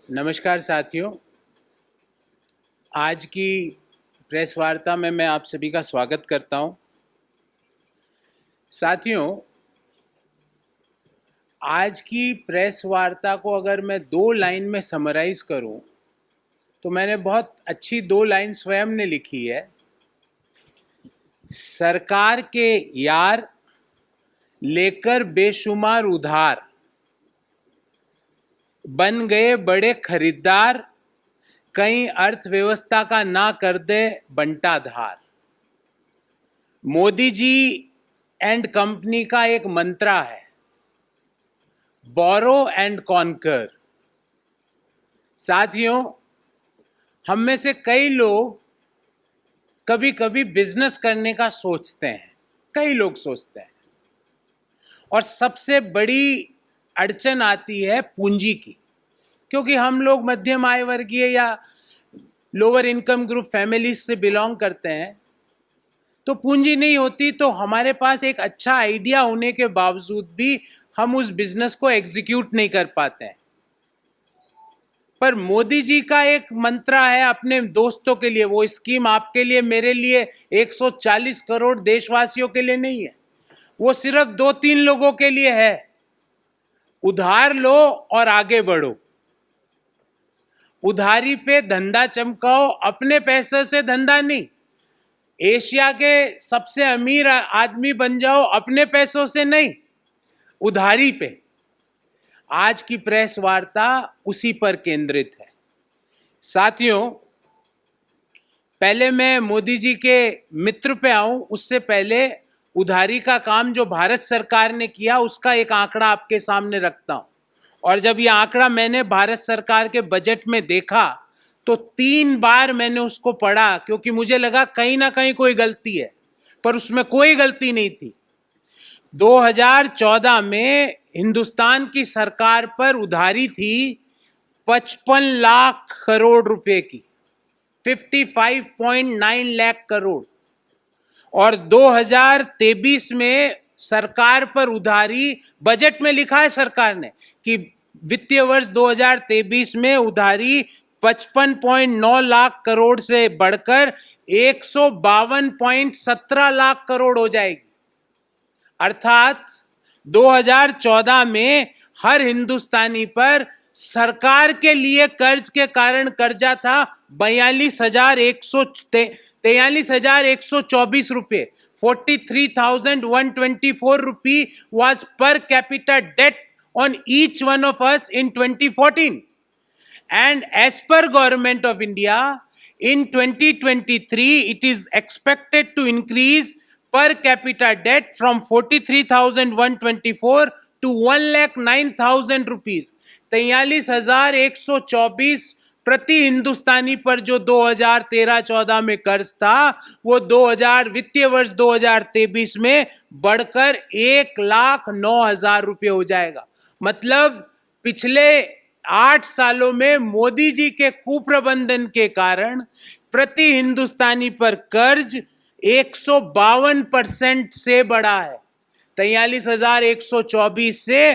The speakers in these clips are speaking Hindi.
नमस्कार साथियों, आज की प्रेस वार्ता में मैं आप सभी का स्वागत करता हूं। साथियों, आज की प्रेस वार्ता को अगर मैं 2 लाइन में समराइज करूं तो मैंने बहुत अच्छी 2 लाइन स्वयं ने लिखी है। सरकार के यार लेकर बेशुमार उधार, बन गए बड़े खरीदार, कहीं अर्थव्यवस्था का ना कर दे बंटाधार। मोदी जी एंड कंपनी का एक मंत्रा है, बोरो एंड कॉन्कर। साथियों, हम में से कई लोग कभी कभी बिजनेस करने का सोचते हैं, कई लोग सोचते हैं, और सबसे बड़ी अड़चन आती है पूंजी की, क्योंकि हम लोग मध्यम आय वर्गीय या लोअर इनकम ग्रुप फैमिलीज से बिलोंग करते हैं, तो पूंजी नहीं होती तो हमारे पास एक अच्छा आइडिया होने के बावजूद भी हम उस बिजनेस को एग्जीक्यूट नहीं कर पाते हैं। पर मोदी जी का एक मंत्रा है अपने दोस्तों के लिए, वो स्कीम आपके लिए, मेरे लिए, 140 करोड़ देशवासियों के लिए नहीं है, वो सिर्फ 2-3 लोगों के लिए है। उधार लो और आगे बढ़ो, उधारी पे धंधा चमकाओ, अपने पैसे से धंधा नहीं। एशिया के सबसे अमीर आदमी बन जाओ, अपने पैसों से नहीं, उधारी पे। आज की प्रेस वार्ता उसी पर केंद्रित है। साथियों, पहले मैं मोदी जी के मित्र पे आऊं, उससे पहले उधारी का काम जो भारत सरकार ने किया उसका एक आंकड़ा आपके सामने रखता हूं। और जब ये आंकड़ा मैंने भारत सरकार के बजट में देखा तो 3 बार मैंने उसको पढ़ा, क्योंकि मुझे लगा कहीं ना कहीं कोई गलती है, पर उसमें कोई गलती नहीं थी। 2014 में हिंदुस्तान की सरकार पर उधारी थी 55 लाख करोड़ रुपए की, 55.9 लाख करोड़। और 2023 में सरकार पर उधारी, बजट में लिखा है सरकार ने कि वित्तीय वर्ष 2023 में उधारी 55.9 लाख करोड़ से बढ़कर 152.17 लाख करोड़ हो जाएगी। अर्थात 2014 में हर हिंदुस्तानी पर सरकार के लिए कर्ज के कारण कर्जा था 43,124 रुपये, 43,124 रुपये was per capita debt on each one of us in 2014. And as per Government of India, in 2023, it is expected to increase per capita debt from 43,124 to 1,09,000 rupees. 43,124 प्रति हिंदुस्तानी पर जो 2013-14 में कर्ज था, वो 2000 वित्तीय वर्ष 2023 में बढ़कर 1,09,000 रुपये हो जाएगा। मतलब पिछले 8 सालों में मोदी जी के कुप्रबंधन के कारण प्रति हिंदुस्तानी पर कर्ज 152% से बढ़ा है। 43,124 से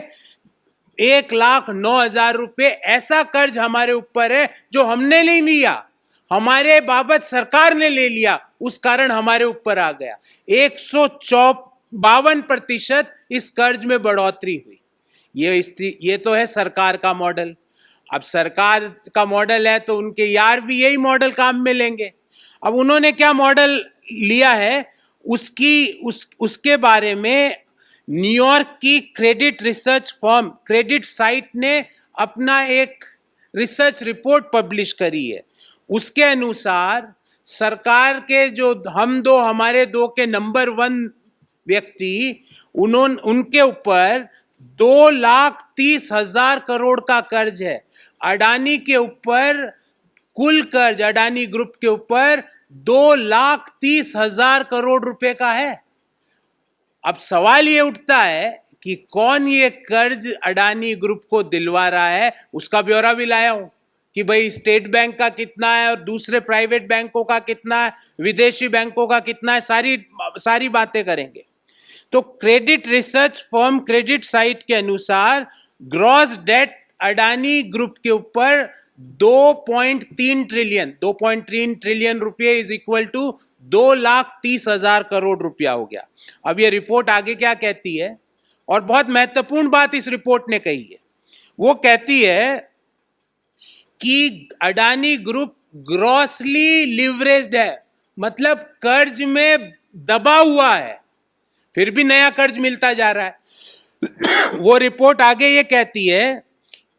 1,09,000 रुपये ऐसा कर्ज हमारे ऊपर है जो हमने नहीं लिया, हमारे बाबत सरकार ने ले लिया, उस कारण हमारे ऊपर आ गया। 152% इस कर्ज में बढ़ोतरी हुई। ये तो है सरकार का मॉडल। अब सरकार का मॉडल है तो उनके यार भी यही मॉडल काम में लेंगे। अब उन्होंने क्या मॉडल लिया है उसके बारे में न्यूयॉर्क की credit research firm credit site ने अपना एक रिसर्च रिपोर्ट पब्लिश करी है। उसके अनुसार सरकार के जो हमारे दो के नंबर 1 व्यक्ति, उनके ऊपर 2,30,000 करोड़ का कर्ज है। अडानी के ऊपर कुल कर्ज, अडानी ग्रुप के ऊपर 2,30,000 करोड़ रुपए का है। अब सवाल ये उठता है कि कौन ये कर्ज अडानी ग्रुप को दिलवा रहा है। उसका ब्यौरा भी लाया हूं कि भाई स्टेट बैंक का कितना है और दूसरे प्राइवेट बैंकों का कितना है, विदेशी बैंकों का कितना है, सारी बातें करेंगे। तो credit research firm credit site के अनुसार ग्रॉस डेट अडानी ग्रुप के ऊपर 2.3 ट्रिलियन रुपये इज इक्वल टू 2,30,000 करोड़ रुपया हो गया। अब ये रिपोर्ट आगे क्या कहती है, और बहुत महत्वपूर्ण बात इस रिपोर्ट ने कही है, वो कहती है कि अडानी ग्रुप ग्रॉसली लिवरेज्ड है, मतलब कर्ज में दबा हुआ है, फिर भी नया कर्ज मिलता जा रहा है। वो रिपोर्ट आगे ये कहती है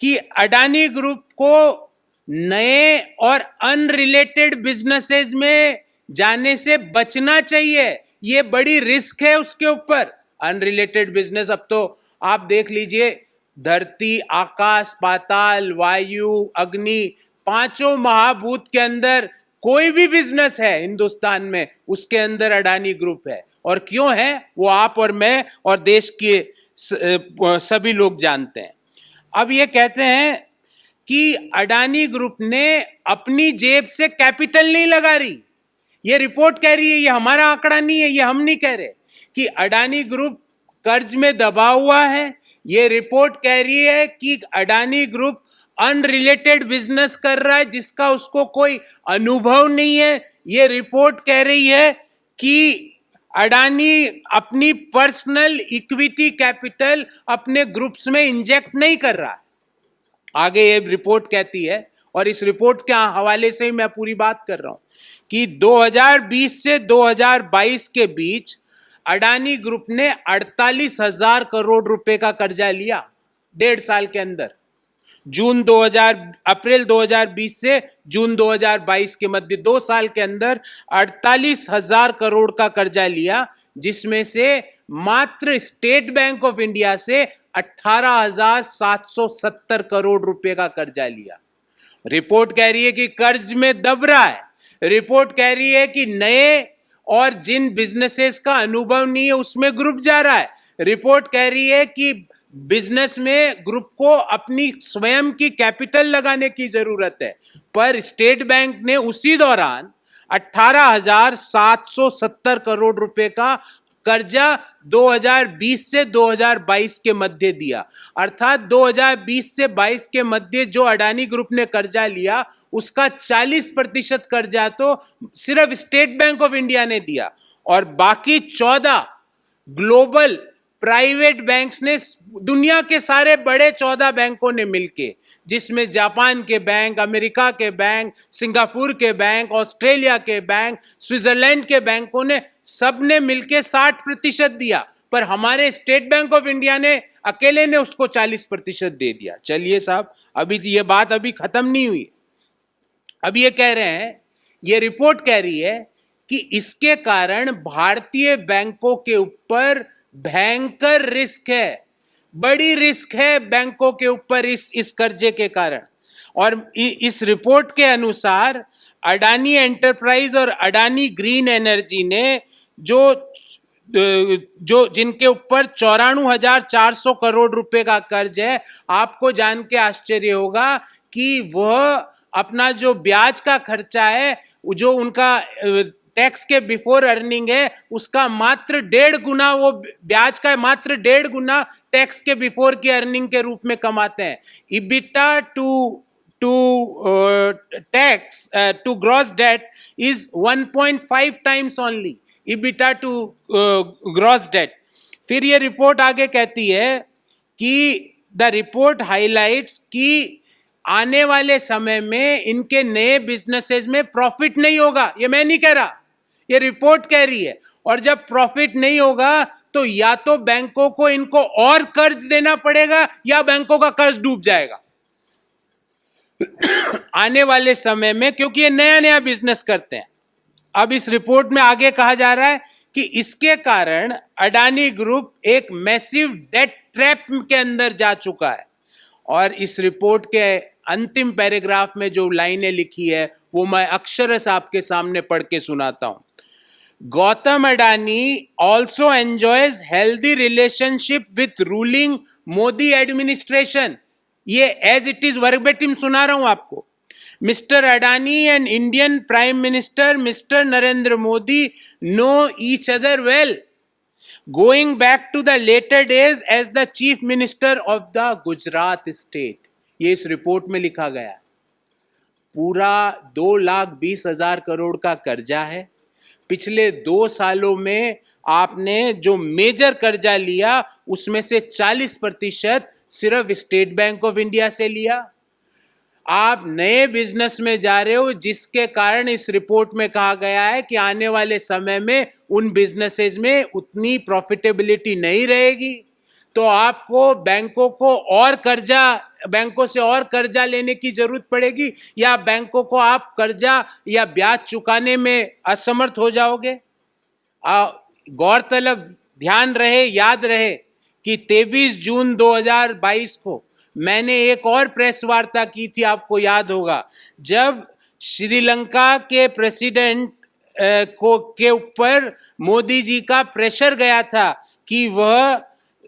कि अडानी ग्रुप को नए और अनरिलेटेड बिजनेसेस में जाने से बचना चाहिए, ये बड़ी रिस्क है उसके ऊपर। अनरिलेटेड बिजनेस, अब तो आप देख लीजिए, धरती, आकाश, पाताल, वायु, अग्नि, पांचों महाभूत के अंदर कोई भी बिजनेस है हिंदुस्तान में, उसके अंदर अडानी ग्रुप है। और क्यों है वो आप और मैं और देश के सभी लोग जानते हैं। अब ये कहते हैं कि अडानी ग्रुप ने अपनी जेब से कैपिटल नहीं लगा रही, ये रिपोर्ट कह रही है, ये हमारा आंकड़ा नहीं है, ये हम नहीं कह रहे, कि अडानी ग्रुप कर्ज में दबा हुआ है। ये रिपोर्ट कह रही है कि अडानी ग्रुप अनरिलेटेड बिजनेस कर रहा है जिसका उसको कोई अनुभव नहीं है। ये रिपोर्ट कह रही है कि अडानी अपनी पर्सनल इक्विटी कैपिटल अपने ग्रुप्स में इंजेक्ट नहीं कर रहा है। आगे ये रिपोर्ट कहती है, और इस रिपोर्ट के हवाले से ही मैं पूरी बात कर रहा हूं, कि 2020 से 2022 के बीच अडानी ग्रुप ने 48,000 करोड़ रुपए का कर्जा लिया 1.5 साल के अंदर। अप्रैल 2020 से जून 2022 के मध्य 2 साल के अंदर 48,000 करोड़ का कर्जा लिया, जिसमें से मात्र स्टेट बैंक ऑफ इंडिया से 18,770 करोड़ रुपए का कर्जा लिया। रिपोर्ट कह रही है कि कर्ज में दब रहा है। रिपोर्ट कह रही है कि नए और जिन बिजनेसेस का अनुभव नहीं है उसमें ग्रुप जा रहा है। रिपोर्ट कह रही है कि बिजनेस में ग्रुप को अपनी स्वयं की कैपिटल लगाने की जरूरत है, पर स्टेट बैंक ने उसी दौरान 18,770 करोड़ रुपए का कर्जा 2020 से 2022 के मध्य दिया। अर्थात 2020 से 22 के मध्य जो अडानी ग्रुप ने कर्जा लिया उसका 40% कर्जा तो सिर्फ स्टेट बैंक ऑफ इंडिया ने दिया, और बाकी 14 ग्लोबल प्राइवेट बैंक्स ने, दुनिया के सारे बड़े 14 बैंकों ने मिलके, जिसमें जापान के बैंक, अमेरिका के बैंक, सिंगापुर के बैंक, ऑस्ट्रेलिया के बैंक, स्विट्जरलैंड के बैंकों ने, सबने मिलके 60% दिया, पर हमारे स्टेट बैंक ऑफ इंडिया ने अकेले ने उसको 40% दे दिया। चलिए साहब, अभी ये बात अभी खत्म नहीं हुई। अब ये कह रहे हैं, ये रिपोर्ट कह रही है कि इसके कारण भारतीय बैंकों के ऊपर भयंकर रिस्क है, बड़ी रिस्क है बैंकों के ऊपर इस कर्जे के कारण। और इस रिपोर्ट के अनुसार अडानी एंटरप्राइज और अडानी ग्रीन एनर्जी ने जो जिनके ऊपर 94,400 करोड़ रुपए का कर्ज है, आपको जान के आश्चर्य होगा कि वह अपना जो ब्याज का खर्चा है, जो उनका टैक्स के बिफोर अर्निंग है, उसका मात्र 1.5 गुना, वो ब्याज का मात्र 1.5 गुना टैक्स के बिफोर की अर्निंग के रूप में कमाते हैं। EBITDA to tax to gross debt is 1.5 times only, EBITDA to gross debt. फिर ये रिपोर्ट आगे कहती है कि द रिपोर्ट हाईलाइट्स कि आने वाले समय में इनके नए बिजनेसेस में प्रॉफिट नहीं होगा। ये मैं नहीं कह रहा, ये रिपोर्ट कह रही है। और जब प्रॉफिट नहीं होगा तो या तो बैंकों को इनको और कर्ज देना पड़ेगा या बैंकों का कर्ज डूब जाएगा आने वाले समय में, क्योंकि ये नया नया बिजनेस करते हैं। अब इस रिपोर्ट में आगे कहा जा रहा है कि इसके कारण अडानी ग्रुप एक मैसिव डेट ट्रैप के अंदर जा चुका है। और इस रिपोर्ट के अंतिम पैराग्राफ में जो लाइनें लिखी है वो मैं अक्षरश आपके सामने पढ़ के सुनाता हूं। Gautam Adani also enjoys healthy relationship with ruling Modi administration. ये एज इट इज वर्बेटिम सुना रहा हूं आपको। Mister Adani and Indian prime minister mister Narendra Modi know each other well, going back to the later days as the chief minister of the Gujarat state. ये इस रिपोर्ट में लिखा गया। पूरा 2,20,000 करोड़ का कर्जा है। पिछले 2 सालों में आपने जो मेजर कर्जा लिया उसमें से 40% सिर्फ स्टेट बैंक ऑफ इंडिया से लिया। आप नए बिजनेस में जा रहे हो, जिसके कारण इस रिपोर्ट में कहा गया है कि आने वाले समय में उन बिजनेसेस में उतनी प्रॉफिटेबिलिटी नहीं रहेगी, तो आपको बैंकों से और कर्जा लेने की जरूरत पड़ेगी, या बैंकों को आप कर्जा या ब्याज चुकाने में असमर्थ हो जाओगे। गौरतलब, ध्यान रहे, याद रहे कि 23 जून 2022 को मैंने एक और प्रेस वार्ता की थी, आपको याद होगा, जब श्रीलंका के प्रेसिडेंट के ऊपर मोदी जी का प्रेशर गया था कि वह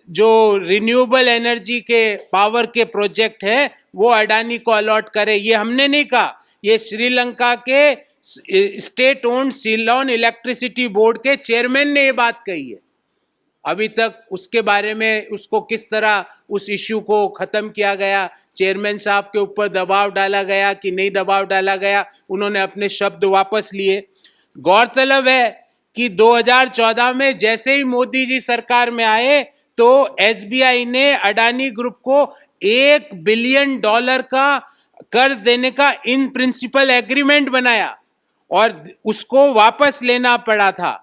जो रिन्यूएबल एनर्जी के पावर के प्रोजेक्ट है वो अडानी को अलॉट करे। ये हमने नहीं कहा, ये श्रीलंका के state owned Ceylon electricity board के चेयरमैन ने ये बात कही है। अभी तक उसके बारे में उसको किस तरह उस इश्यू को खत्म किया गया, चेयरमैन साहब के ऊपर दबाव डाला गया कि नहीं दबाव डाला गया, उन्होंने अपने शब्द वापस लिए। गौरतलब है कि 2014 में जैसे ही मोदी जी सरकार में आए तो एसबीआई ने अडानी ग्रुप को $1 बिलियन का कर्ज देने का इन प्रिंसिपल एग्रीमेंट बनाया और उसको वापस लेना पड़ा था।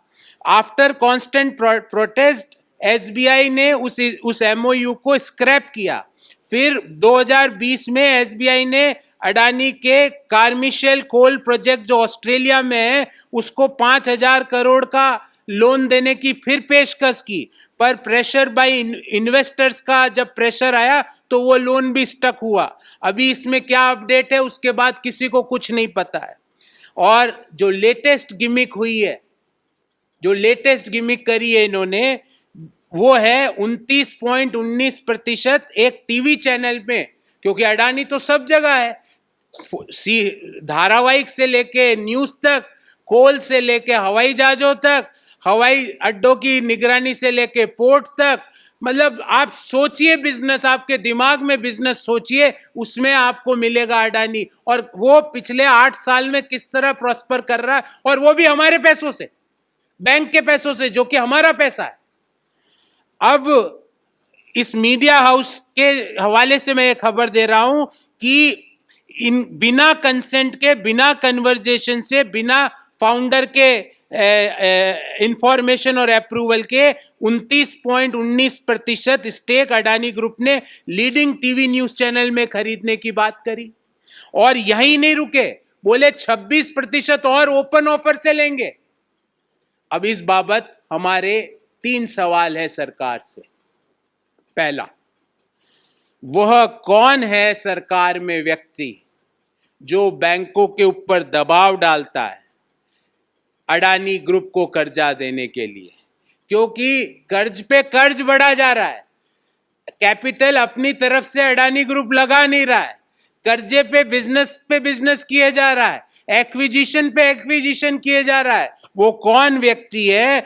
आफ्टर कांस्टेंट प्रोटेस्ट एसबीआई ने उस एमओयू को स्क्रैप किया। फिर 2020 में एसबीआई ने अडानी के कार्मिशेल कोल प्रोजेक्ट जो ऑस्ट्रेलिया में है उसको 5,000 करोड़ का लोन देने की फिर पेशकश की, पर प्रेशर बाय इन्वेस्टर्स का जब प्रेशर आया तो वो लोन भी स्टक हुआ। अभी इसमें क्या अपडेट है उसके बाद किसी को कुछ नहीं पता है। और जो लेटेस्ट गिमिक हुई है, जो लेटेस्ट गिमिक करी है इन्होंने, वो है 29.19% एक टीवी चैनल में, क्योंकि अडानी तो सब जगह है, धारावाहिक से लेके न्यूज तक, कोल से लेके हवाई जहाजों तक, हवाई अड्डों की निगरानी से लेके पोर्ट तक, मतलब आप सोचिए बिजनेस, आपके दिमाग में बिजनेस सोचिए, उसमें आपको मिलेगा अडानी। और वो पिछले 8 साल में किस तरह प्रॉस्पर कर रहा है, और वो भी हमारे पैसों से, बैंक के पैसों से, जो कि हमारा पैसा है। अब इस मीडिया हाउस के हवाले से मैं एक खबर दे रहा हूं कि इन बिना कंसेंट के, बिना कन्वर्जेशन से, बिना फाउंडर के इंफॉर्मेशन और अप्रूवल के 29.19% स्टेक अडानी ग्रुप ने लीडिंग टीवी न्यूज चैनल में खरीदने की बात करी। और यही नहीं रुके, बोले 26% और ओपन ऑफर से लेंगे। अब इस बाबत हमारे 3 सवाल है सरकार से। पहला, वह कौन है सरकार में व्यक्ति जो बैंकों के ऊपर दबाव डालता है अडानी ग्रुप को कर्जा देने के लिए, क्योंकि कर्ज पे कर्ज बढ़ा जा रहा है, कैपिटल अपनी तरफ से अडानी ग्रुप लगा नहीं रहा है, कर्जे पे बिजनेस किए जा रहा है, एक्विजिशन पे एक्विजिशन किए जा रहा है। वो कौन व्यक्ति है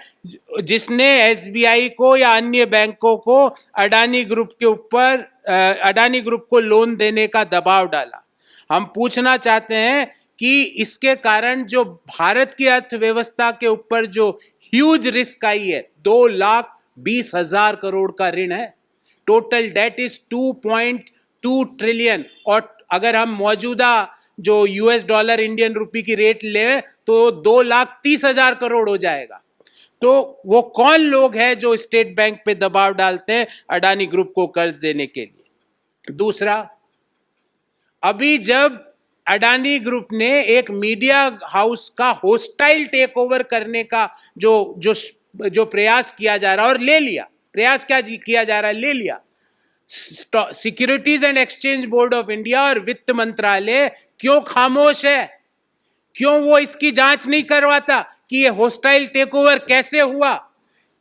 जिसने एसबीआई को या अन्य बैंकों को अडानी ग्रुप के ऊपर, अडानी ग्रुप को लोन देने का दबाव डाला? हम पूछना चाहते हैं कि इसके कारण जो भारत की अर्थव्यवस्था के ऊपर जो ह्यूज रिस्क आई है, 2,20,000 करोड़ का ऋण है, टोटल डेट इज 2.2 ट्रिलियन। और अगर हम मौजूदा जो यूएस डॉलर इंडियन रुपी की रेट ले तो 2,30,000 करोड़ हो जाएगा। तो वो कौन लोग हैं जो स्टेट बैंक पे दबाव डालते हैं अडानी ग्रुप को कर्ज देने के लिए? दूसरा, अभी जब अडानी ग्रुप ने एक मीडिया हाउस का होस्टाइल टेक ओवर करने का जो प्रयास किया जा रहा है, और ले लिया, प्रयास क्या किया जा रहा है, ले लिया, securities and exchange board of India और वित्त मंत्रालय क्यों खामोश है? क्यों वो इसकी जांच नहीं करवाता कि ये होस्टाइल टेक ओवर कैसे हुआ,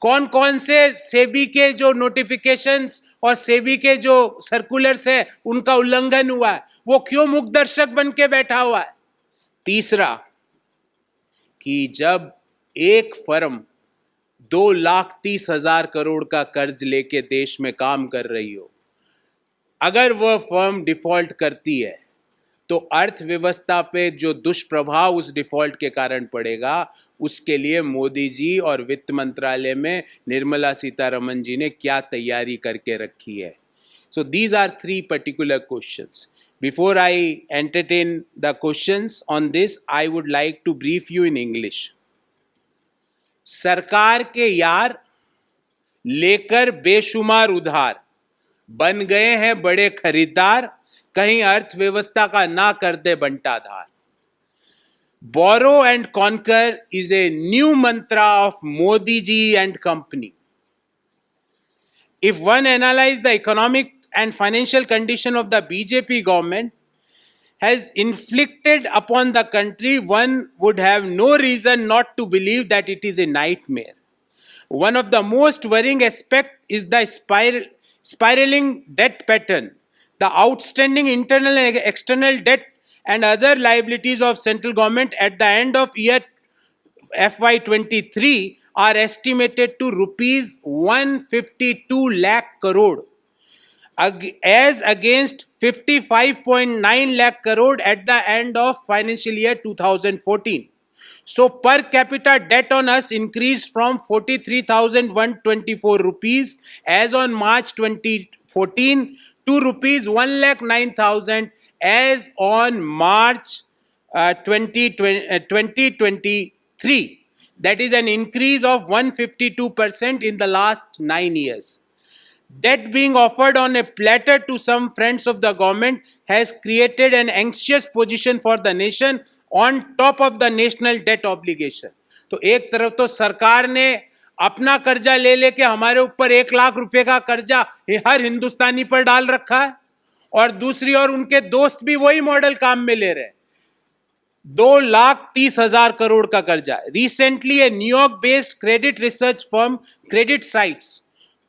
कौन कौन से सेबी के जो नोटिफिकेशंस और सेबी के जो सर्कुलर्स है उनका उल्लंघन हुआ है? वो क्यों मुख्य दर्शक बन के बैठा हुआ है? तीसरा, कि जब एक फर्म 2,30,000 करोड़ का कर्ज लेके देश में काम कर रही हो, अगर वह फर्म डिफॉल्ट करती है, तो अर्थव्यवस्था पे जो दुष्प्रभाव उस डिफॉल्ट के कारण पड़ेगा, उसके लिए मोदी जी और वित्त मंत्रालय में निर्मला सीतारमण जी ने क्या तैयारी करके रखी है. So these are three particular questions. Before I entertain the questions on this, I would like to brief you in English. सरकार के यार लेकर बेशुमार उधार, बन गए हैं बड़े खरीदार, कहीं अर्थव्यवस्था का ना कर दे बंटाधार. Borrow and conquer is a new mantra of Modi ji and company. If one analyzes the economic and financial condition of the BJP government has inflicted upon the country, one would have no reason not to believe that it is a nightmare. One of the most worrying aspects is the spiraling debt pattern. The outstanding internal and external debt and other liabilities of central government at the end of year FY23 are estimated to rupees 152 lakh crore as against 55.9 lakh crore at the end of financial year 2014. So per capita debt on us increased from 43,124 rupees as on March 2014 to rupees 1,09,000 as on March 2023. That is an increase of 152% in the last 9 years. Debt being offered on a platter to some friends of the government has created an anxious position for the nation on top of the national debt obligation. तो एक तरफ तो सरकार ने अपना कर्जा ले लेके हमारे ऊपर 1 लाख रुपए का कर्जा हर हिंदुस्तानी पर डाल रखा है, और दूसरी ओर उनके दोस्त भी वही मॉडल काम में ले रहे हैं. 2,30,000 करोड़ का कर्जा. Recently, a New York-based credit research firm, Credit Sites,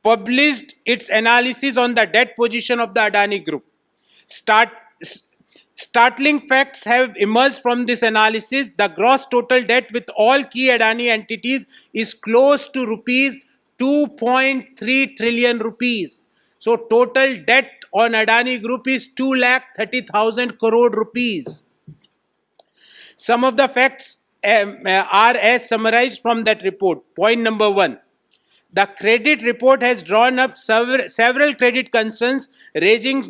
published its analysis on the debt position of the Adani Group. Startling facts have emerged from this analysis. The gross total debt with all key Adani entities is close to rupees 2.3 trillion rupees. So total debt on Adani Group is 2,30,000 crore rupees. Some of the facts are as summarized from that report. Point number 1. The credit report has drawn up several credit concerns ranging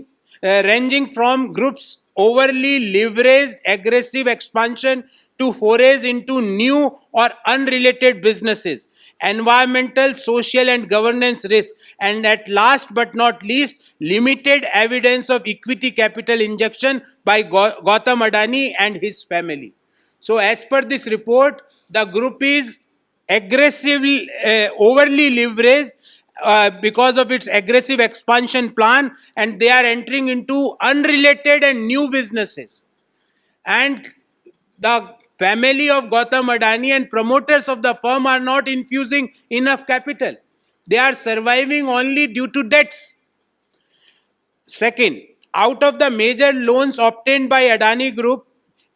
from groups overly leveraged aggressive expansion to forays into new or unrelated businesses, environmental, social and governance risks, and at last but not least, limited evidence of equity capital injection by Gautam Adani and his family. So as per this report, the group is aggressively, overly leveraged because of its aggressive expansion plan, and they are entering into unrelated and new businesses. And the family of Gautam Adani and promoters of the firm are not infusing enough capital. They are surviving only due to debts. Second, out of the major loans obtained by Adani Group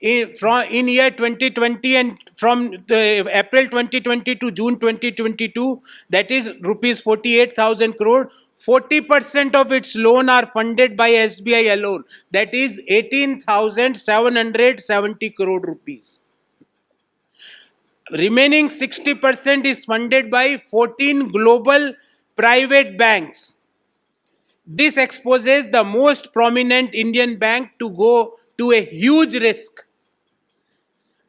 in year 2020 and from April 2020 to June 2022, that is rupees 48,000 crore, 40% of its loan are funded by SBI alone. That is 18,770 crore rupees. Remaining 60% is funded by 14 global private banks. This exposes the most prominent Indian bank to go to a huge risk.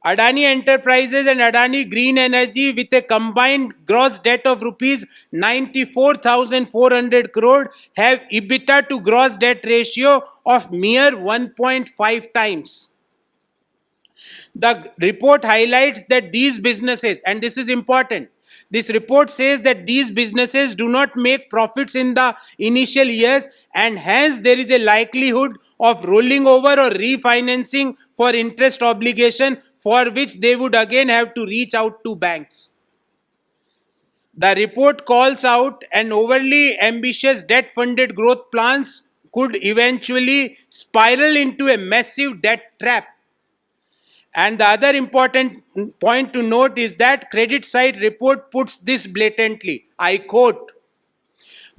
Adani Enterprises and Adani Green Energy, with a combined gross debt of rupees 94,400 crore, have EBITDA to gross debt ratio of mere 1.5 times. The report highlights that these businesses, and this is important, this report says that these businesses do not make profits in the initial years, and hence there is a likelihood of rolling over or refinancing for interest obligation, for which they would again have to reach out to banks. The report calls out an overly ambitious debt-funded growth plans could eventually spiral into a massive debt trap. And the other important point to note is that Credit Site report puts this blatantly. I quote,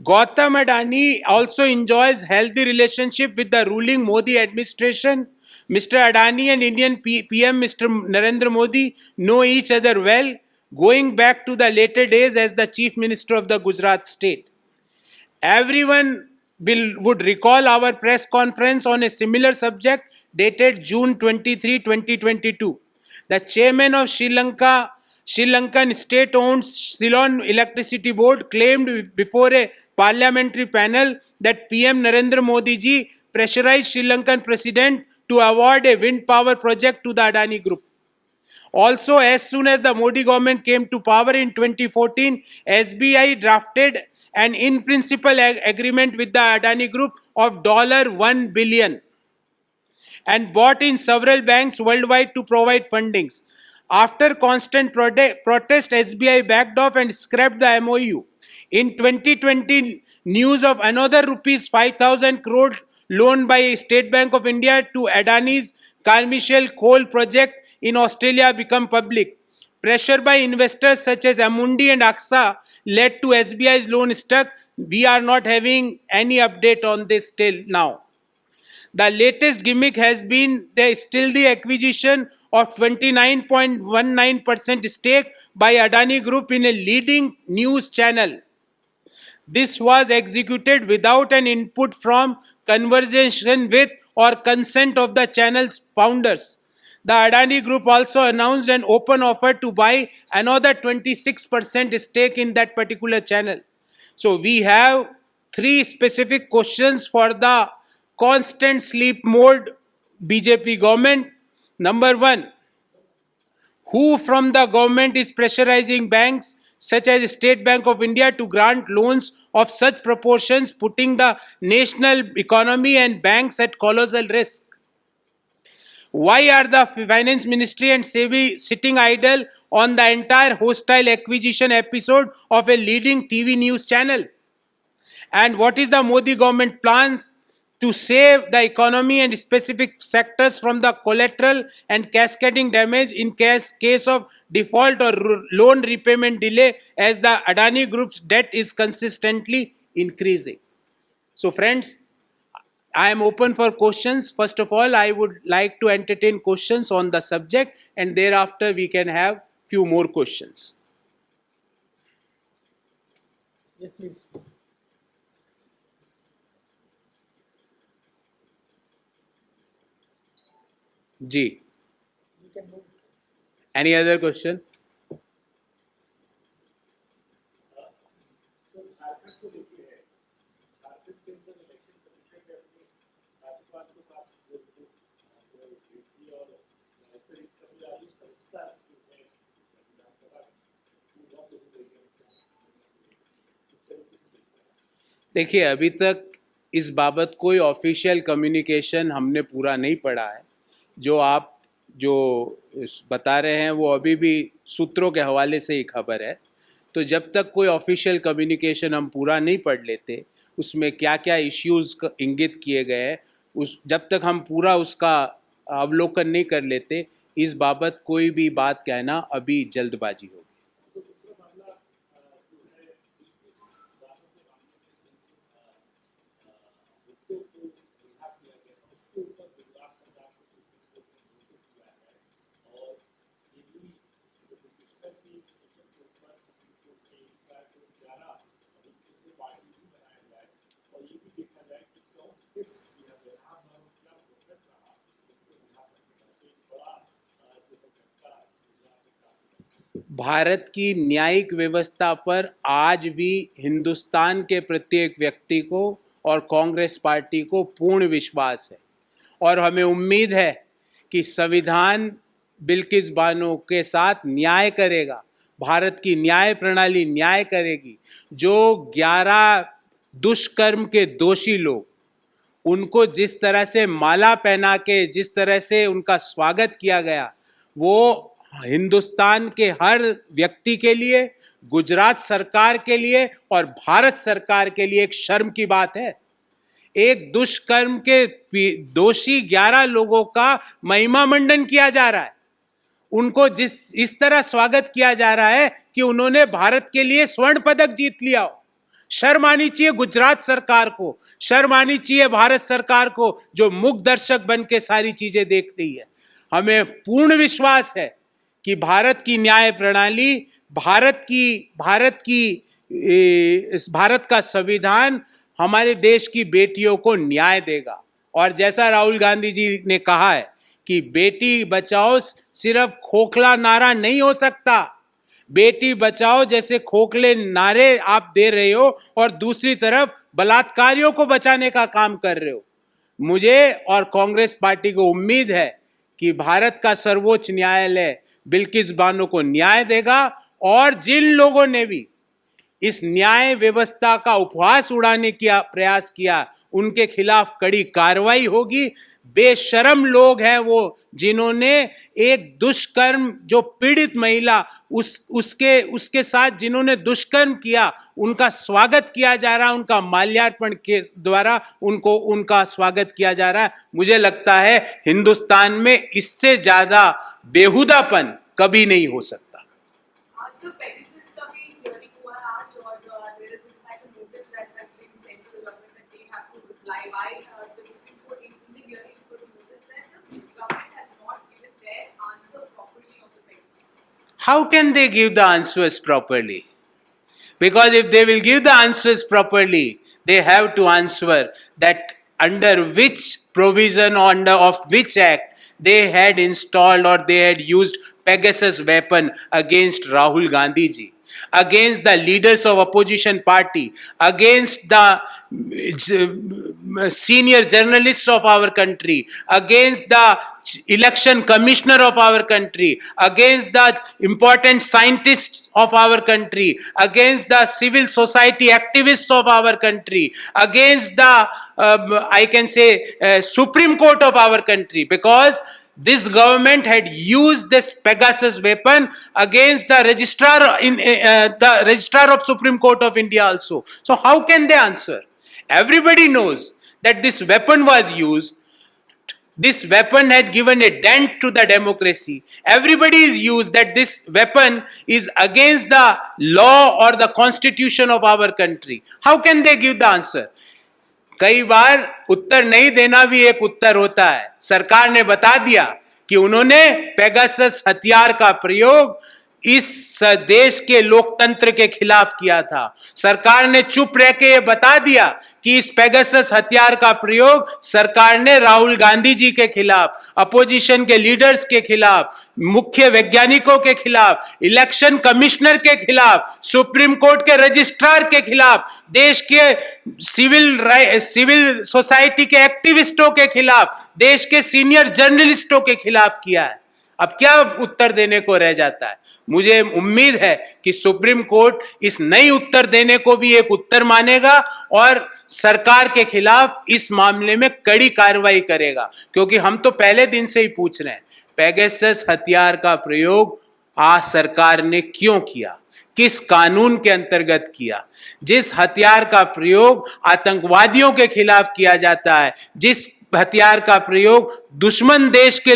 Gautam Adani also enjoys healthy relationship with the ruling Modi administration, Mr. Adani and Indian PM Mr. Narendra Modi know each other well, going back to the later days as the Chief Minister of the Gujarat state. Everyone would recall our press conference on a similar subject dated June 23, 2022. The chairman of Sri Lankan state-owned Ceylon Electricity Board claimed before a parliamentary panel that PM Narendra Modi ji pressurized Sri Lankan president to award a wind power project to the Adani Group. Also, as soon as the Modi government came to power in 2014, SBI drafted an in-principle agreement with the Adani Group of $1 billion and bought in several banks worldwide to provide fundings. After constant protest, SBI backed off and scrapped the MOU. In 2020, news of another rupees 5,000 crore loan by State Bank of India to Adani's Carmichael coal project in Australia become public. Pressure by investors such as Amundi and AXA led to SBI's loan stuck. We are not having any update on this till now. The latest gimmick has been the acquisition of 29.19% stake by Adani Group in a leading news channel. This was executed without an input from, conversation with, or consent of the channel's founders. The Adani Group also announced an open offer to buy another 26% stake in that particular channel. So we have 3 specific questions for the constant sleep mode BJP government. Number 1, who from the government is pressurizing banks such as State Bank of India to grant loans of such proportions, putting the national economy and banks at colossal risk? Why are the Finance Ministry and SEBI sitting idle on the entire hostile acquisition episode of a leading TV news channel? And what is the Modi government plans to save the economy and specific sectors from the collateral and cascading damage in case of default or loan repayment delay, as the Adani Group's debt is consistently increasing? So friends, I am open for questions. First of all, I would like to entertain questions on the subject, and thereafter we can have few more questions. Yes, please. Ji. You can move. Any other question? देखिए, अभी तक इस बाबत कोई ऑफिशियल कम्युनिकेशन हमने पूरा नहीं पढ़ा है. जो आप जो बता रहे हैं वो अभी भी सूत्रों के हवाले से ही खबर है. तो जब तक कोई ऑफिशियल कम्युनिकेशन हम पूरा नहीं पढ़ लेते, उसमें क्या क्या इश्यूज इंगित किए गए हैं, जब तक हम पूरा उसका अवलोकन नहीं कर लेते, इस बाबत कोई भी बात कहना अभी जल्दबाजी होगी. भारत की न्यायिक व्यवस्था पर आज भी हिंदुस्तान के प्रत्येक व्यक्ति को और कांग्रेस पार्टी को पूर्ण विश्वास है, और हमें उम्मीद है कि संविधान बिल्किस बानो के साथ न्याय करेगा. भारत की न्याय प्रणाली न्याय करेगी. जो 11 दुष्कर्म के दोषी लोग, उनको जिस तरह से माला पहना के जिस तरह से उनका स्वागत किया गया, वो हिंदुस्तान के हर व्यक्ति के लिए, गुजरात सरकार के लिए और भारत सरकार के लिए एक शर्म की बात है. एक दुष्कर्म के दोषी 11 लोगों का महिमा मंडन किया जा रहा है. उनको इस तरह स्वागत किया जा रहा है कि उन्होंने भारत के लिए स्वर्ण पदक जीत लिया हो. शर्म आनी चाहिए गुजरात सरकार को, शर्म आनी चाहिए भारत सरकार को, जो मूक दर्शक बन के सारी चीजें देख रही है। हमें पूर्ण विश्वास है कि भारत की न्याय प्रणाली, भारत का संविधान हमारे देश की बेटियों को न्याय देगा। और जैसा राहुल गांधी जी ने कहा है कि बेटी बचाओ सिर्फ खोखला नारा नहीं हो सकता। बेटी बचाओ जैसे खोखले नारे आप दे रहे हो और दूसरी तरफ बलात्कारियों को बचाने का काम कर रहे हो। मुझे और कांग्रेस पार्टी को उम्मीद है कि भारत का सर्वोच्च न्यायालय बिल्किस बानो को न्याय देगा और जिन लोगों ने भी इस न्याय व्यवस्था का उपहास उड़ाने का प्रयास किया उनके खिलाफ कड़ी कार्रवाई होगी। बेशरम लोग हैं वो जिन्होंने एक दुष्कर्म, जो पीड़ित महिला उसके साथ जिन्होंने दुष्कर्म किया, उनका स्वागत किया जा रहा है, उनका माल्यार्पण के द्वारा उनका स्वागत किया जा रहा है। मुझे लगता है हिंदुस्तान में इससे ज्यादा बेहुदापन कभी नहीं हो सकता। How can they give the answers properly? Because if they will give the answers properly, they have to answer that under which provision, of which act they had installed or they had used Pegasus weapon against Rahul Gandhi ji, against the leaders of opposition party, against the senior journalists of our country, against the election commissioner of our country, against the important scientists of our country, against the civil society activists of our country, against the I can say Supreme Court of our country, because this government had used this Pegasus weapon against the registrar of Supreme Court of India also. So how can they answer? Everybody knows that this weapon was used. This weapon had given a dent to the democracy. Everybody is used that this weapon is against the law or the constitution of our country. How can they give the answer? कई बार उत्तर नहीं देना भी एक उत्तर होता है। सरकार ने बता दिया कि उन्होंने पेगासस हथियार का प्रयोग इस देश के लोकतंत्र के खिलाफ किया था। सरकार ने चुप रह के ये बता दिया कि इस पेगासस हथियार का प्रयोग सरकार ने राहुल गांधी जी के खिलाफ, अपोजिशन के लीडर्स के खिलाफ, मुख्य वैज्ञानिकों के खिलाफ, इलेक्शन कमिश्नर के खिलाफ, सुप्रीम कोर्ट के रजिस्ट्रार के खिलाफ, देश के सिविल सोसाइटी के एक्टिविस्टों के खिलाफ, देश के सीनियर जर्नलिस्टों के खिलाफ किया है। अब क्या उत्तर देने को रह जाता है? मुझे उम्मीद है कि सुप्रीम कोर्ट इस नई उत्तर देने को भी एक उत्तर मानेगा और सरकार के खिलाफ इस मामले में कड़ी कार्रवाई करेगा। क्योंकि हम तो पहले दिन से ही पूछ रहे हैं, पेगासस हथियार का प्रयोग सरकार ने क्यों किया, किस कानून के अंतर्गत किया? जिस हथियार का प्रयोग आतंकवादियों के खिलाफ किया जाता है, जिस हथियार का प्रयोग दुश्मन देश के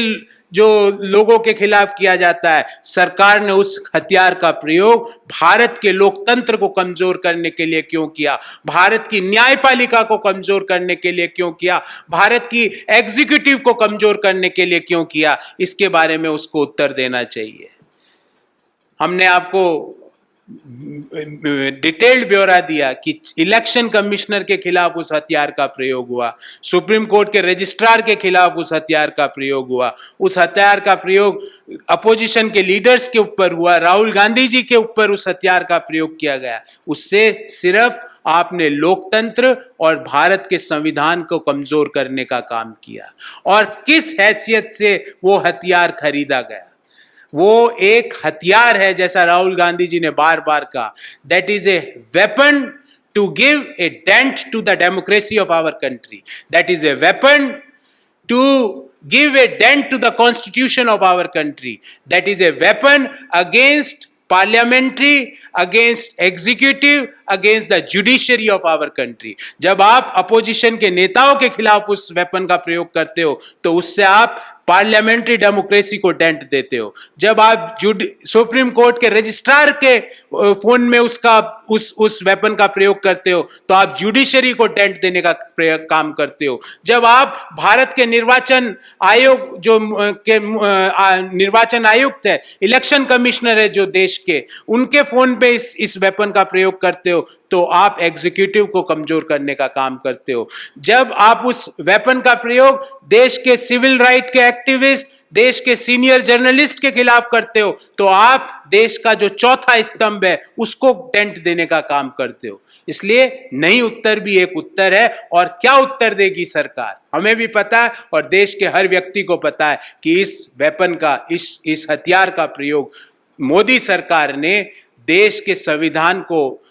जो लोगों के खिलाफ किया जाता है, सरकार ने उस हथियार का प्रयोग भारत के लोकतंत्र को कमजोर करने के लिए क्यों किया? भारत की न्यायपालिका को कमजोर करने के लिए क्यों किया? भारत की एग्जीक्यूटिव को कमजोर करने के लिए क्यों किया? इसके बारे में उसको उत्तर देना चाहिए। हमने आपको डिटेल्ड ब्यौरा दिया कि इलेक्शन कमिश्नर के खिलाफ उस हथियार का प्रयोग हुआ, सुप्रीम कोर्ट के रजिस्ट्रार के खिलाफ उस हथियार का प्रयोग हुआ, उस हथियार का प्रयोग अपोजिशन के लीडर्स के ऊपर हुआ, राहुल गांधी जी के ऊपर उस हथियार का प्रयोग किया गया। उससे सिर्फ आपने लोकतंत्र और भारत के संविधान को कमजोर करने का काम किया। और किस हैसियत से वो हथियार खरीदा गया? वो एक हथियार है, जैसा राहुल गांधी जी ने बार बार कहा, that is a weapon to give a dent to the democracy of our country, that is a weapon to give a dent to the constitution of our country, that is a weapon against parliamentary, against executive, against the judiciary of our country. जब आप अपोजिशन के नेताओं के खिलाफ उस वेपन का प्रयोग करते हो तो उससे आप पार्लियामेंट्री डेमोक्रेसी को डेंट देते हो। जब आप सुप्रीम कोर्ट के रजिस्ट्रार के फोन में उस वेपन का प्रयोग करते हो तो आप जुडिशरी को डेंट देने का काम करते हो। जब आप भारत के निर्वाचन आयोग निर्वाचन आयुक्त है, इलेक्शन कमिश्नर है जो देश के, उनके फोन पे इस वेपन का प्रयोग करते हो तो आप एग्जीक्यूटिव को कमजोर करने का काम करते हो। जब आप उस वेपन का प्रयोग देश के सिविल राइट के एक्टिविस्ट, देश के सीनियर जर्नलिस्ट के खिलाफ करते हो तो आप देश का जो चौथा स्तंभ है उसको डेंट देने का काम करते हो। इसलिए नहीं उत्तर भी एक उत्तर है। और क्या उत्तर देगी सरकार, हमें भी पता है और देश के हर व्यक्ति को पता है कि इस वेपन का, इस हथियार का प्रयोग मोदी सरकार ने देश के संविधान को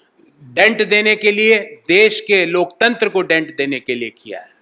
डेंट देने के लिए, देश के लोकतंत्र को डेंट देने के लिए किया है।